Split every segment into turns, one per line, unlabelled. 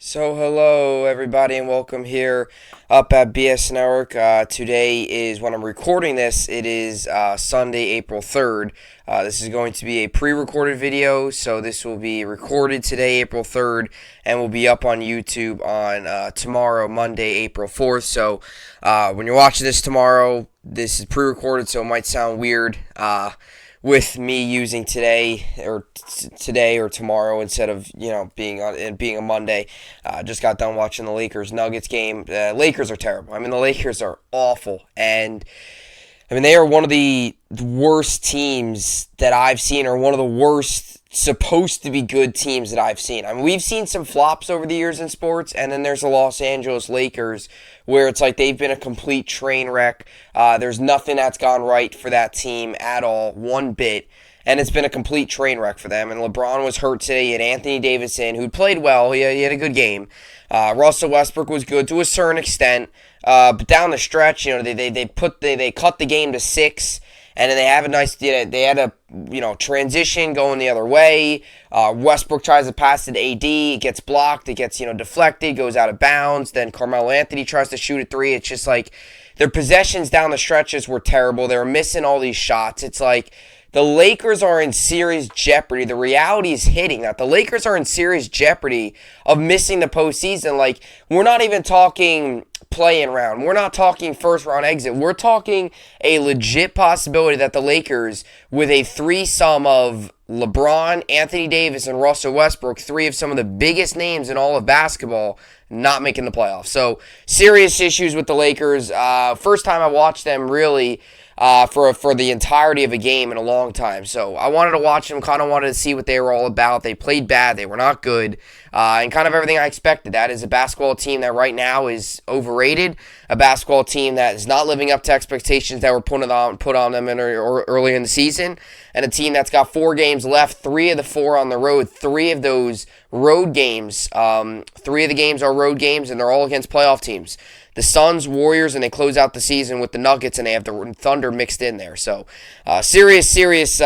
So hello everybody and welcome here up at BSN Network. Today is when I'm recording this. It is Sunday, April 3rd. This is going to be a pre-recorded video, so this will be recorded today, April 3rd, and will be up on YouTube on tomorrow, Monday, April 4th. So when you're watching this tomorrow, this is pre-recorded, so it might sound weird. With me using today or tomorrow instead of being a Monday. Just got done watching the Lakers Nuggets game. The Lakers are terrible. I mean, the Lakers are awful, and I mean they are one of the worst teams that I've seen, or one of the worst supposed to be good teams that I've seen. I mean, we've seen some flops over the years in sports, and then there's the Los Angeles Lakers, where it's like they've been a complete train wreck. There's nothing that's gone right for that team at all, one bit, and it's been a complete train wreck for them. And LeBron was hurt today. You had Anthony Davis in, who played well. He had a good game. Russell Westbrook was good to a certain extent, but down the stretch, they cut the game to 6. And then they have they had a transition going the other way. Westbrook tries to pass it to AD, it gets blocked, it gets deflected, goes out of bounds. Then Carmelo Anthony tries to shoot a 3. It's just like their possessions down the stretches were terrible. They were missing all these shots. It's like the Lakers are in serious jeopardy. The reality is hitting that the Lakers are in serious jeopardy of missing the postseason. Like, we're not even talking play-in round. We're not talking first-round exit. We're talking a legit possibility that the Lakers, with a threesome of LeBron, Anthony Davis, and Russell Westbrook, 3 of some of the biggest names in all of basketball, not making the playoffs. So, serious issues with the Lakers. First time I watched them really for the entirety of a game in a long time. So I wanted to watch them, kind of wanted to see what they were all about. They played bad. They were not good. And kind of everything I expected. That is a basketball team that right now is overrated, a basketball team that is not living up to expectations that were put on them early in the season, and a team that's got 4 games left, 3 of the 4 on the road. 3 of those road games, 3 of the games are road games, and they're all against playoff teams. The Suns, Warriors, and they close out the season with the Nuggets, and they have the Thunder mixed in there. So, serious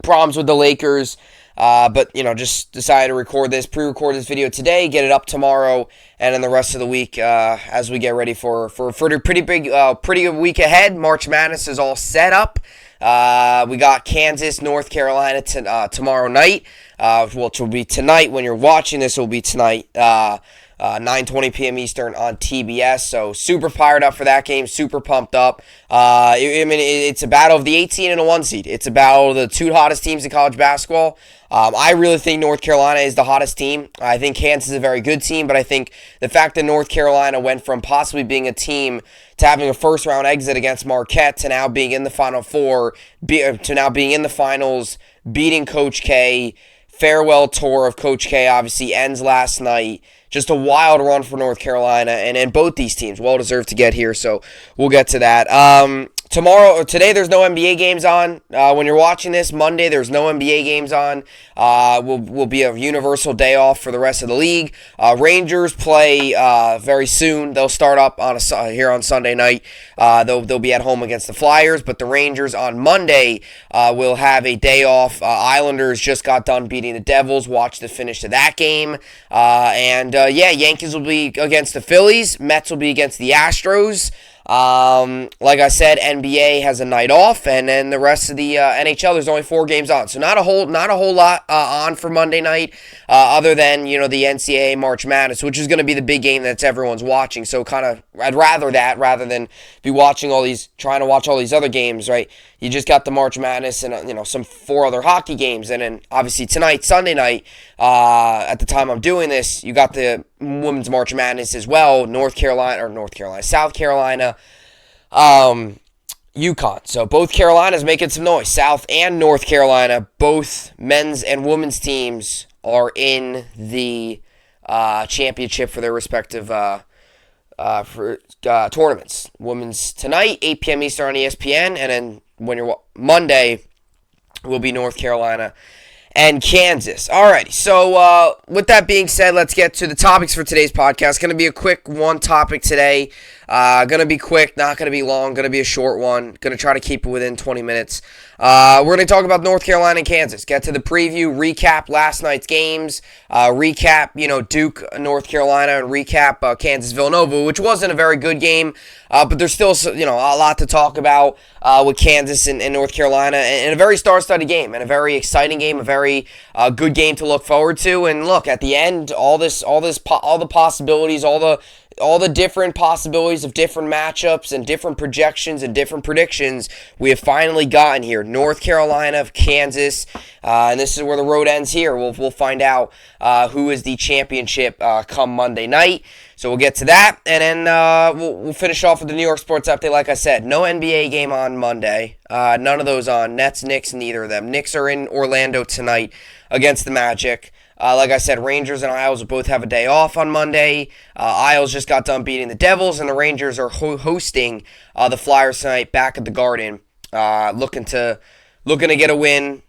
problems with the Lakers. But just decided to pre-record this video today, get it up tomorrow, and then the rest of the week as we get ready for a pretty good week ahead. March Madness is all set up. We got Kansas, North Carolina tomorrow night, which will be tonight. When you're watching this, it will be tonight. 9:20 p.m. Eastern on TBS. So super fired up for that game. Super pumped up. It's a battle of the 18 and a 1 seed. It's a battle of the 2 hottest teams in college basketball. I really think North Carolina is the hottest team. I think Kansas is a very good team, but I think the fact that North Carolina went from possibly being a team to having a first-round exit against Marquette to now being in the Final Four, to now being in the finals, beating Coach K. Farewell tour of Coach K obviously ends last night. Just a wild run for North Carolina, and both these teams well deserved to get here, so we'll get to that. Today there's no NBA games on. When you're watching this, Monday, there's no NBA games on. Will be a universal day off for the rest of the league. Rangers play very soon. They'll start up here on Sunday night. They'll be at home against the Flyers, but the Rangers on Monday will have a day off. Islanders just got done beating the Devils. Watch the finish of that game. Yankees will be against the Phillies. Mets will be against the Astros. Like I said, NBA has a night off, and then the rest of the NHL, there's only 4 games on. So not a whole lot on for Monday night, other than the NCAA March Madness, which is going to be the big game that's everyone's watching. So I'd rather that rather than be trying to watch all these other games, right? You just got the March Madness and some 4 other hockey games, and then obviously tonight, Sunday night, at the time I'm doing this, you got the Women's March Madness as well. South Carolina, UConn. So both Carolinas making some noise. South and North Carolina, both men's and women's teams are in the championship for their respective tournaments. Women's tonight, 8 p.m. Eastern on ESPN, and then when you're Monday will be North Carolina and Kansas. Alrighty, so with that being said, let's get to the topics for today's podcast. Going to be a quick one topic today. Going to be quick, not going to be long, going to be a short one. Going to try to keep it within 20 minutes. We're going to talk about North Carolina and Kansas. Get to the preview, recap last night's games, recap, Duke, North Carolina, and recap Kansas, Villanova, which wasn't a very good game, but there's still, a lot to talk about with Kansas and North Carolina, and a very star-studded game, and a very exciting game, a very good game to look forward to. And look, at the end, all the possibilities, all the different possibilities of different matchups and different projections and different predictions we have finally gotten here. North Carolina, Kansas, and this is where the road ends here. We'll find out who is the championship come Monday night. So we'll get to that, and then we'll finish off with the New York Sports Update. Like I said, no NBA game on Monday. None of those on. Nets, Knicks, neither of them. Knicks are in Orlando tonight against the Magic. Like I said, Rangers and Isles will both have a day off on Monday. Isles just got done beating the Devils, and the Rangers are hosting the Flyers tonight back at the Garden, looking to get a win.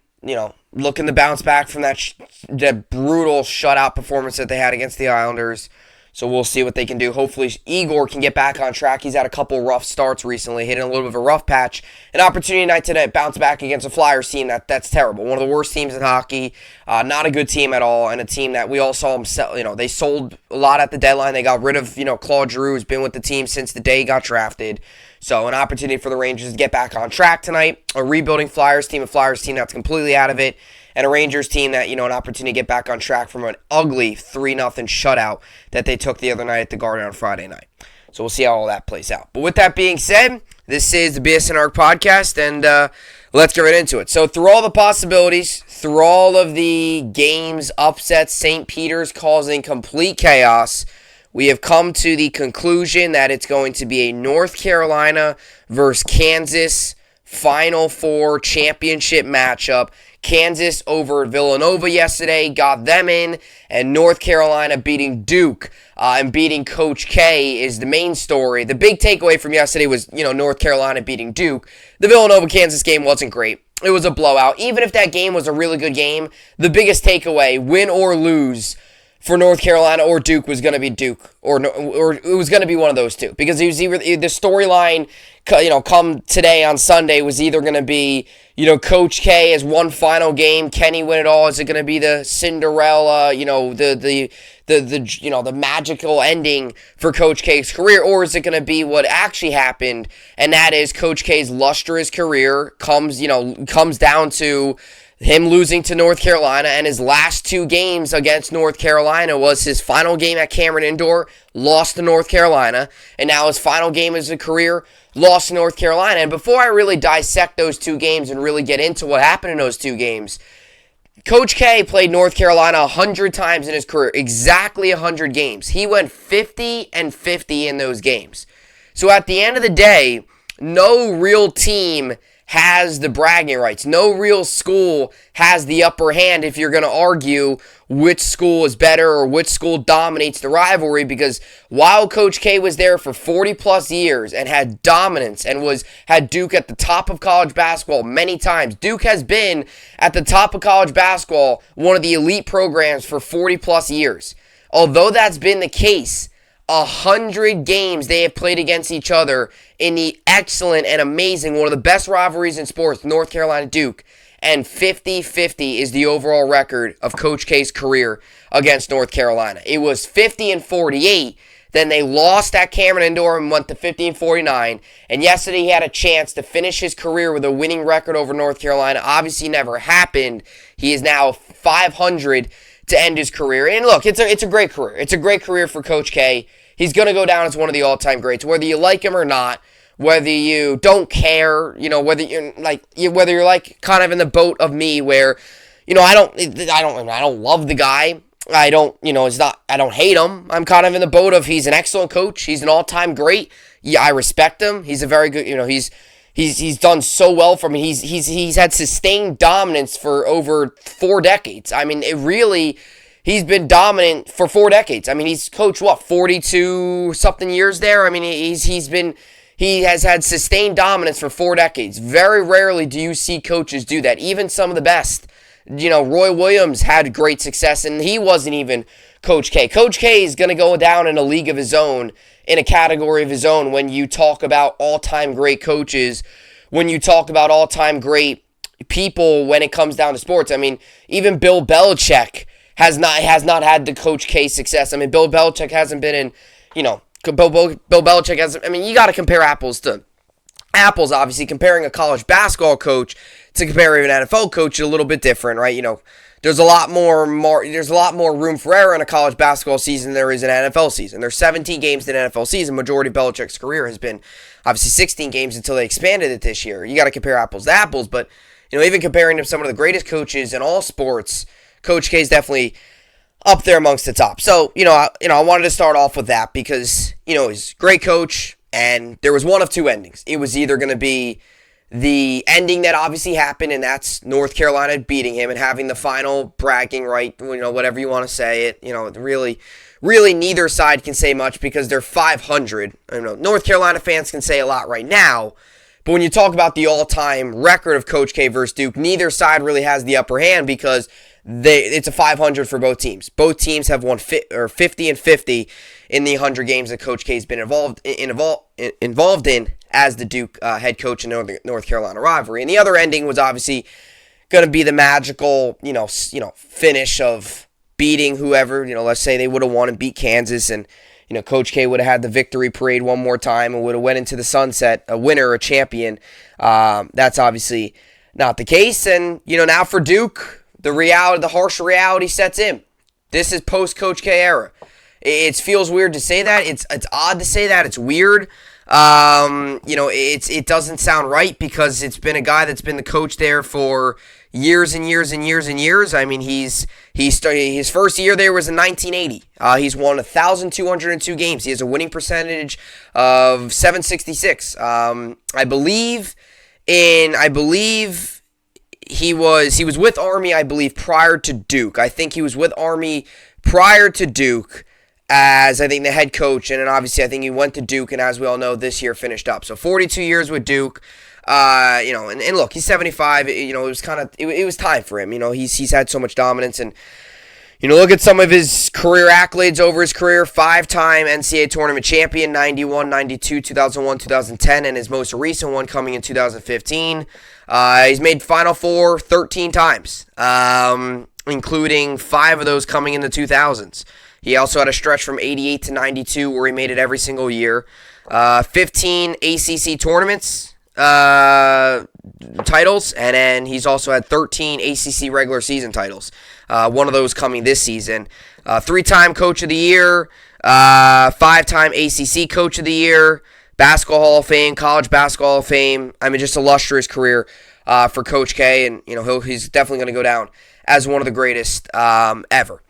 Looking to bounce back from that brutal shutout performance that they had against the Islanders. So we'll see what they can do. Hopefully Igor can get back on track. He's had a couple rough starts recently, hitting a little bit of a rough patch. An opportunity tonight to bounce back against a Flyers team that's terrible. One of the worst teams in hockey. Not a good team at all, and a team that we all saw them sell. They sold a lot at the deadline. They got rid of Claude Giroux, who's been with the team since the day he got drafted. So an opportunity for the Rangers to get back on track tonight. A rebuilding Flyers team, that's completely out of it. And a Rangers team that, an opportunity to get back on track from an ugly 3-0 shutout that they took the other night at the Garden on Friday night. So we'll see how all that plays out. But with that being said, this is the BSN podcast, and let's get right into it. So through all the possibilities, through all of the games, upsets, St. Peter's causing complete chaos, we have come to the conclusion that it's going to be a North Carolina versus Kansas Final Four championship matchup. Kansas over Villanova yesterday, got them in, and North Carolina beating Duke and beating Coach K is the main story. The big takeaway from yesterday was, North Carolina beating Duke. The Villanova-Kansas game wasn't great. It was a blowout. Even if that game was a really good game, the biggest takeaway, win or lose, for North Carolina or Duke was going to be Duke, or it was going to be one of those two, because it was either the storyline, come today on Sunday was either going to be, Coach K has one final game, can he win it all? Is it going to be the Cinderella, the magical ending for Coach K's career, or is it going to be what actually happened, and that is Coach K's lustrous career comes down to him losing to North Carolina, and his last two games against North Carolina was his final game at Cameron Indoor, lost to North Carolina, and now his final game as a career, lost to North Carolina. And before I really dissect those two games and really get into what happened in those two games, Coach K played North Carolina 100 times in his career, exactly 100 games. He went 50-50 in those games. So at the end of the day, no real team has the bragging rights. No real school has the upper hand if you're going to argue which school is better or which school dominates the rivalry, because while Coach K was there for 40-plus years and had dominance and had Duke at the top of college basketball many times, Duke has been at the top of college basketball, one of the elite programs for 40-plus years. Although that's been the case, 100 games they have played against each other in the excellent and amazing, one of the best rivalries in sports, North Carolina-Duke, and 50-50 is the overall record of Coach K's career against North Carolina. It was 50-48, then they lost at Cameron Indoor and went to 50-49, and yesterday he had a chance to finish his career with a winning record over North Carolina. Obviously never happened. He is now 500 to end his career. And look, it's a great career. It's a great career for Coach K. He's going to go down as one of the all-time greats, whether you like him or not, whether you don't care, whether you're like kind of in the boat of me where, I don't love the guy. I don't hate him. I'm kind of in the boat of he's an excellent coach. He's an all-time great. Yeah, I respect him. He's a very good, he's done so well for me. He's had sustained dominance for over 4 decades. I mean, he's been dominant for 4 decades. I mean, he's coached 42 something years there. I mean, he has had sustained dominance for 4 decades. Very rarely do you see coaches do that. Even some of the best Roy Williams had great success, and he wasn't even Coach K. Coach K is going to go down in a league of his own, in a category of his own, when you talk about all-time great coaches, when you talk about all-time great people when it comes down to sports. I mean, even Bill Belichick has not had the Coach K success. I mean, Bill Belichick hasn't been in, Bill Belichick hasn't. I mean, you got to compare apples to apples, obviously. Comparing a college basketball coach to comparing an NFL coach is a little bit different, right? There's a lot more room for error in a college basketball season than there is an NFL season. There's 17 games in an NFL season. Majority of Belichick's career has been obviously 16 games until they expanded it this year. You got to compare apples to apples, but even comparing to some of the greatest coaches in all sports, Coach K is definitely up there amongst the top. So, I wanted to start off with that because, he's a great coach, and there was one of two endings. It was either going to be the ending that obviously happened, and that's North Carolina beating him and having the final bragging right, whatever you want to say it. Really neither side can say much because they're 500. North Carolina fans can say a lot right now, but when you talk about the all-time record of Coach K versus Duke, neither side really has the upper hand because it's a 500 for both teams. Both teams have won 50 and 50 in the 100 games that Coach K has been involved in as the Duke head coach in the North Carolina rivalry. And the other ending was obviously going to be the magical, finish of beating whoever. Let's say they would have won and beat Kansas, and Coach K would have had the victory parade one more time and would have went into the sunset a winner, a champion. That's obviously not the case. And now for Duke, the harsh reality sets in. This is post Coach K era. It feels weird to say that. It's odd to say that. It's weird. It doesn't sound right because it's been a guy that's been the coach there for years and years and years and years. I mean, his first year there was in 1980. He's won 1,202 games. He has a winning percentage of 766. I believe he was with Army, I believe, prior to Duke. I think he was with Army prior to Duke as, I think, the head coach, and then obviously I think he went to Duke, and as we all know, this year finished up. So 42 years with Duke, and look, he's 75. It was time for him. He's had so much dominance, and look at some of his career accolades over his career: 5-time NCAA tournament champion, 91, 92, 2001, 2010, and his most recent one coming in 2015. He's made Final Four 13 times, including 5 of those coming in the 2000s. He also had a stretch from 88 to 92 where he made it every single year. 15 ACC tournaments titles, and then he's also had 13 ACC regular season titles. One of those coming this season. 3-time Coach of the Year, 5-time ACC Coach of the Year, Basketball Hall of Fame, College Basketball Hall of Fame. I mean, just illustrious career for Coach K, and he's definitely going to go down as one of the greatest ever.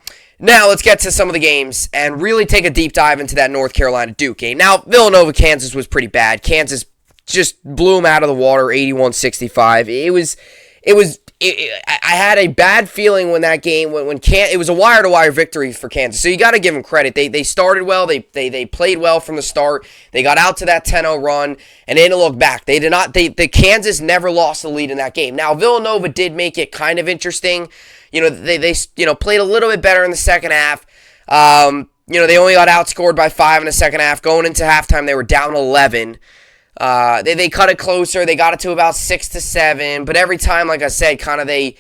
Now, let's get to some of the games and really take a deep dive into that North Carolina-Duke game. Now, Villanova-Kansas was pretty bad. Kansas just blew them out of the water, 81-65. I had a bad feeling when that game, it was a wire-to-wire victory for Kansas. So you got to give them credit. They started well. They played well from the start. They got out to that 10-0 run, and they didn't look back. The Kansas never lost the lead in that game. Now, Villanova did make it kind of interesting. They played a little bit better in the second half. They only got outscored by 5 in the second half. Going into halftime, they were down 11. They cut it closer. They got it to about 6-7. But every time, like I said, it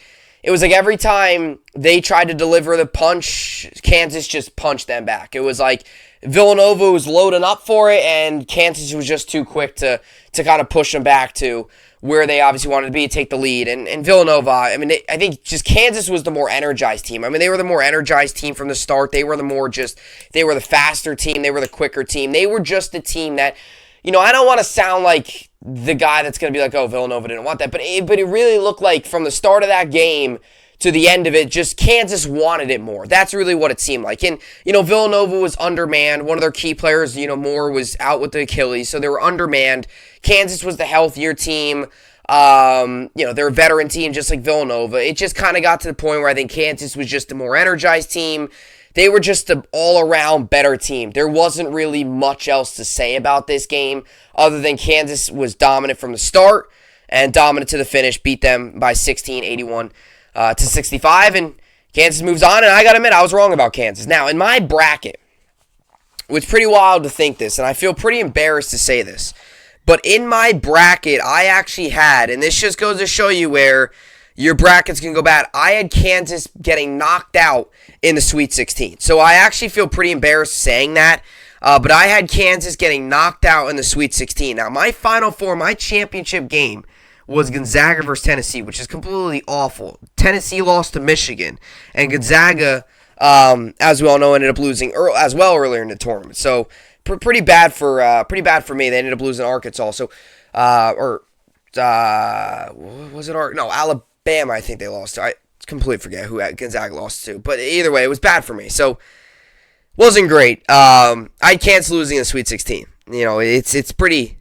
was like every time they tried to deliver the punch, Kansas just punched them back. It was like Villanova was loading up for it, and Kansas was just too quick to kind of push them back to where they obviously wanted to be, take the lead. And Villanova, I think just Kansas was the more energized team. I mean, they were the more energized team from the start. They were the faster team. They were the quicker team. They were just the team that, I don't want to sound like the guy that's going to be like, oh, Villanova didn't want that. But it really looked like from the start of that game to the end of it, just Kansas wanted it more. That's really what it seemed like. And, Villanova was undermanned. One of their key players, Moore, was out with the Achilles, so they were undermanned. Kansas was the healthier team. They're a veteran team just like Villanova. It just kind of got to the point where I think Kansas was just a more energized team. They were just an all-around better team. There wasn't really much else to say about this game other than Kansas was dominant from the start and dominant to the finish, beat them by 16, 81 to 65, and Kansas moves on, and I got to admit, I was wrong about Kansas. Now, in my bracket, it was pretty wild to think this, and I feel pretty embarrassed to say this, but in my bracket, I actually had, and this just goes to show you where your brackets can go bad, I had Kansas getting knocked out in the Sweet 16. So I actually feel pretty embarrassed saying that, but I had Kansas getting knocked out in the Sweet 16. Now, my Final Four, my championship game, was Gonzaga versus Tennessee, which is completely awful. Tennessee lost to Michigan, and Gonzaga, as we all know, ended up losing as well earlier in the tournament. So pretty bad for me. They ended up losing Arkansas. So was it Alabama? I think they lost to. I completely forget who Gonzaga lost to. But either way, it was bad for me. So wasn't great. I can't losing in the Sweet 16. You know, it's pretty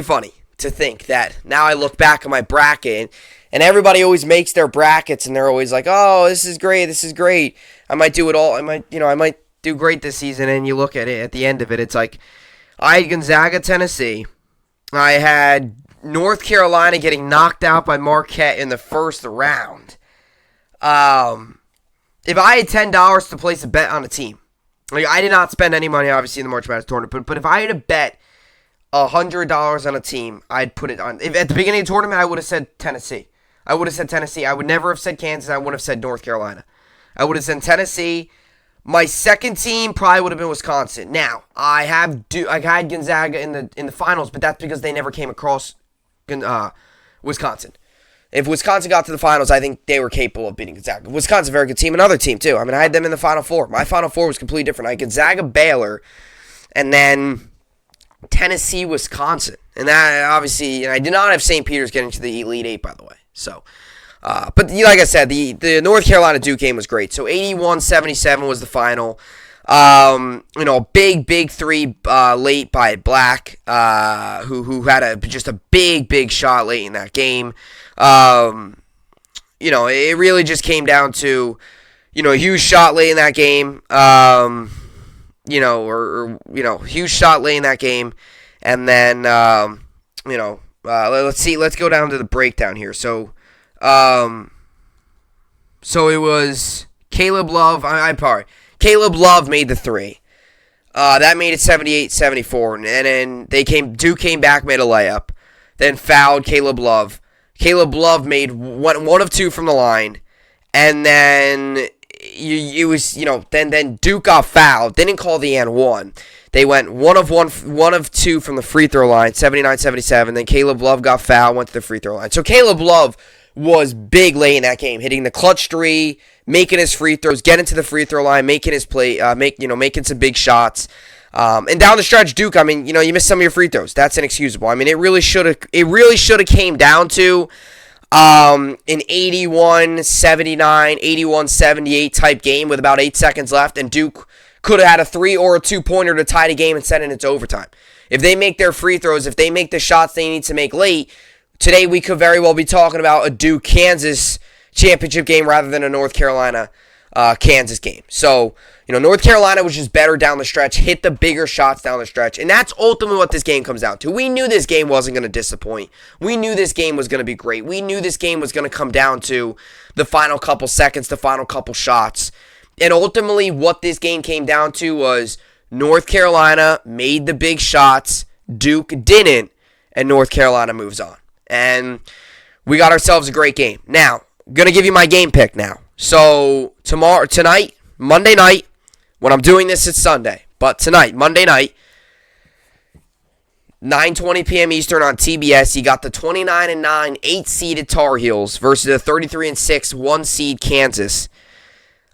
funny to think that now I look back at my bracket, and everybody always makes their brackets, and they're always like, "Oh, this is great. I might do it all. I might do great this season." And you look at it at the end of it, it's like I had Gonzaga, Tennessee. I had North Carolina getting knocked out by Marquette in the first round. If I had $10 to place a bet on a team, like I did not spend any money, obviously, in the March Madness tournament, but if I had to bet $100 on a team, I'd put it on. If at the beginning of the tournament, I would have said Tennessee. I would never have said Kansas. I would have said North Carolina. I would have said Tennessee. My second team probably would have been Wisconsin. Now, I had Gonzaga in the finals, but that's because they never came across Wisconsin. If Wisconsin got to the finals, I think they were capable of beating Gonzaga. Wisconsin's a very good team, another team too. I mean, I had them in the Final Four. My Final Four was completely different. I had Gonzaga, Baylor, and then Tennessee, Wisconsin. And that obviously, and I did not have St. Peter's getting to the Elite Eight, by the way. So, but like I said, the North Carolina Duke game was great. So 81-77 was the final. Big three late by Black, who had just a big shot late in that game. It really just came down to, a huge shot late in that game. Huge shot late in that game. And then, let's go down to the breakdown here. So it was Caleb Love. Caleb Love made the three. That made it 78-74. And then Duke came back, made a layup. Then fouled Caleb Love. Caleb Love made one of two from the line. And then then Duke got fouled. They didn't call the and one. They went one of two from the free throw line, 79-77. Then Caleb Love got fouled, went to the free throw line. So Caleb Love was big late in that game, hitting the clutch three, making his free throws, getting to the free throw line, making his play, making some big shots. And down the stretch, Duke, you missed some of your free throws. That's inexcusable. I mean, it really should have came down to an 81-79, 81-78 type game with about 8 seconds left, and Duke could have had a 3 or a 2-pointer to tie the game and send it into overtime. If they make their free throws, if they make the shots they need to make late, today we could very well be talking about a Duke-Kansas championship game rather than a North Carolina-Kansas game. So, North Carolina was just better down the stretch, hit the bigger shots down the stretch, and that's ultimately what this game comes down to. We knew this game wasn't going to disappoint. We knew this game was going to be great. We knew this game was going to come down to the final couple seconds, the final couple shots. And ultimately, what this game came down to was North Carolina made the big shots, Duke didn't, and North Carolina moves on. And we got ourselves a great game. Now, I'm going to give you my game pick now. So, tonight, Monday night, when I'm doing this, it's Sunday. But tonight, Monday night, 9:20 p.m. Eastern on TBS, you got the 29-9 8-seeded Tar Heels versus the 33-6 1-seed Kansas.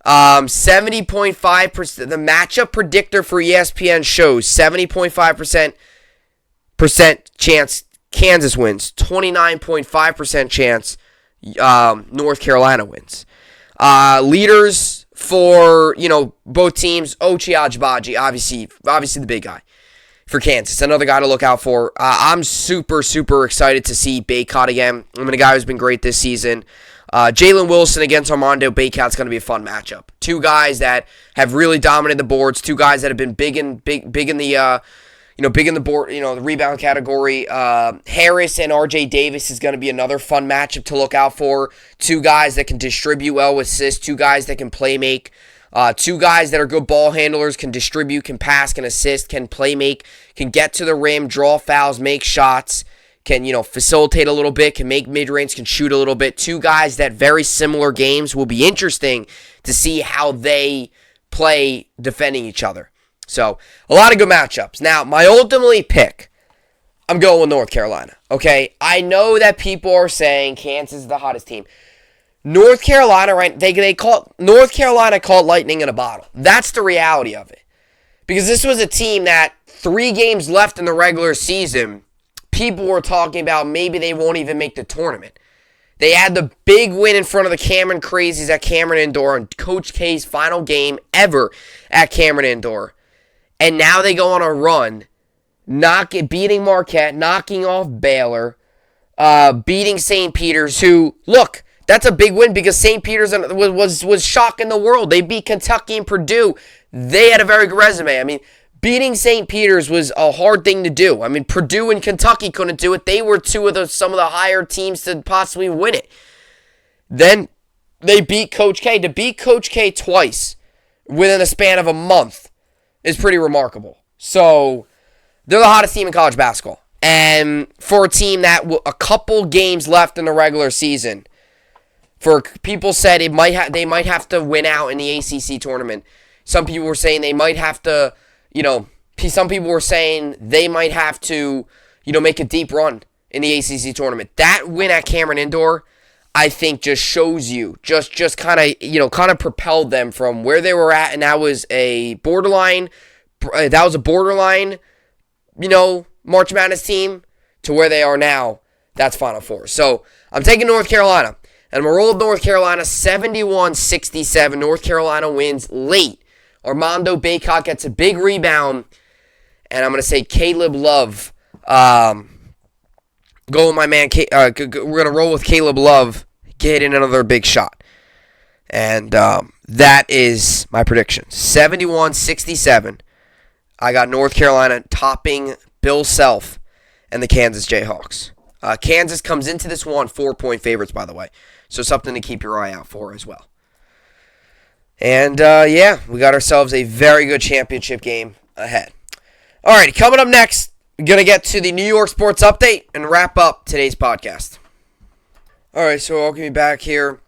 70.5%. The matchup predictor for ESPN shows 70.5% chance Kansas wins. 29.5% chance North Carolina wins. Leaders for both teams. Ochai Agbaji, obviously the big guy for Kansas. Another guy to look out for. I'm super excited to see Baycott again. A guy who's been great this season. Jalen Wilson against Armando Baycott's going to be a fun matchup. Two guys that have really dominated the boards. Two guys that have been big in the big in the board, the rebound category. Harris and RJ Davis is going to be another fun matchup to look out for. Two guys that can distribute well with assists, two guys that can play make, two guys that are good ball handlers, can distribute, can pass, can assist, can play make, can get to the rim, draw fouls, make shots, can, facilitate a little bit, can make mid-range, can shoot a little bit. Two guys that very similar games will be interesting to see how they play defending each other. So, a lot of good matchups. Now, my ultimately pick, I'm going with North Carolina, okay? I know that people are saying Kansas is the hottest team. North Carolina, right, North Carolina caught lightning in a bottle. That's the reality of it. Because this was a team that 3 games left in the regular season, people were talking about maybe they won't even make the tournament. They had the big win in front of the Cameron Crazies at Cameron Indoor on Coach K's final game ever at Cameron Indoor. And now they go on a run, beating Marquette, knocking off Baylor, beating St. Peter's, who, look, that's a big win because St. Peter's was shocking the world. They beat Kentucky and Purdue. They had a very good resume. I mean, beating St. Peter's was a hard thing to do. I mean, Purdue and Kentucky couldn't do it. They were some of the higher teams to possibly win it. Then they beat Coach K. To beat Coach K twice within a span of a month is pretty remarkable. So, they're the hottest team in college basketball. And for a team that a couple games left in the regular season, for people said they might have to win out in the ACC tournament. Some people were saying they might have to, some people were saying they might have to, make a deep run in the ACC tournament. That win at Cameron Indoor, I think, just shows you, just kind of propelled them from where they were at, and that was a borderline, March Madness team, to where they are now. That's Final Four. So I'm taking North Carolina, and I'm going to roll with North Carolina 71-67. North Carolina wins late. Armando Bacot gets a big rebound, and I'm going to say Caleb Love. Go with my man. We're going to roll with Caleb Love getting another big shot. And that is my prediction. 71-67. I got North Carolina topping Bill Self and the Kansas Jayhawks. Kansas comes into this one 4-point favorites, by the way. So something to keep your eye out for as well. And, we got ourselves a very good championship game ahead. All right, coming up next, we're going to get to the New York Sports Update and wrap up today's podcast. All right, so welcome me back here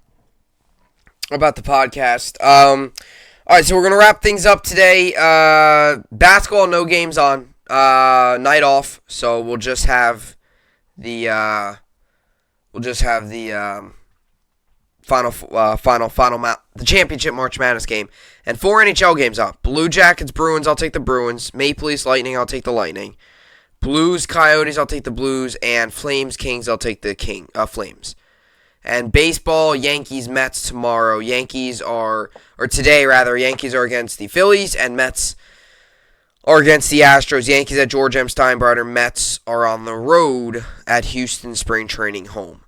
about the podcast. All right, so we're going to wrap things up today. Basketball, no games on. Night off, so we'll just have the the championship March Madness game, and 4 NHL games on. Blue Jackets, Bruins, I'll take the Bruins. Maple Leafs, Lightning, I'll take the Lightning. Blues, Coyotes, I'll take the Blues, and Flames, Kings, I'll take the Flames. And baseball, Yankees, Mets tomorrow. Yankees are against the Phillies, and Mets are against the Astros. Yankees at George M. Steinbrenner. Mets are on the road at Houston Spring Training Home.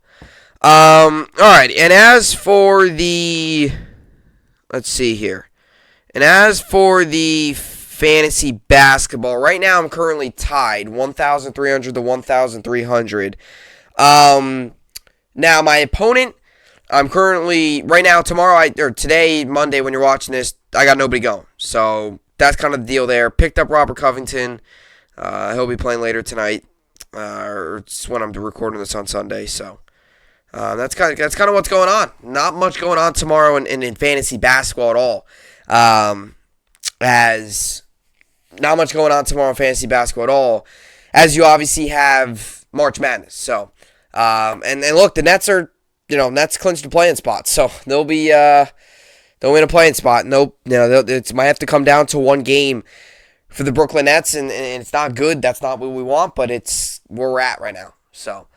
All right, and as for the, let's see here. And as for the fantasy basketball, right now I'm currently tied 1,300 to 1,300. Now my opponent, I'm currently, right now, today, Monday, when you're watching this, I got nobody going. So that's kind of the deal there. Picked up Robert Covington. He'll be playing later tonight, or it's when I'm recording this on Sunday. So that's kind of what's going on. Not much going on tomorrow in fantasy basketball at all. As not much going on tomorrow in fantasy basketball at all, as you obviously have March Madness. So and look, the Nets are, Nets clinched the play-in spot, so they'll win a play-in spot. It might have to come down to one game for the Brooklyn Nets, and it's not good. That's not what we want, but it's where we're at right now. So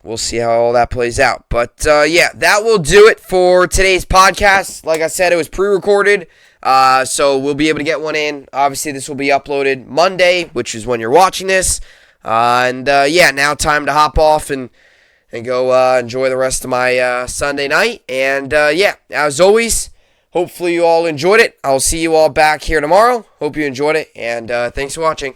we'll see how all that plays out. But that will do it for today's podcast. Like I said, it was pre-recorded, so we'll be able to get one in. Obviously, this will be uploaded Monday, which is when you're watching this. Now time to hop off and go enjoy the rest of my Sunday night. And as always, hopefully you all enjoyed it. I'll see you all back here tomorrow. Hope you enjoyed it, and thanks for watching.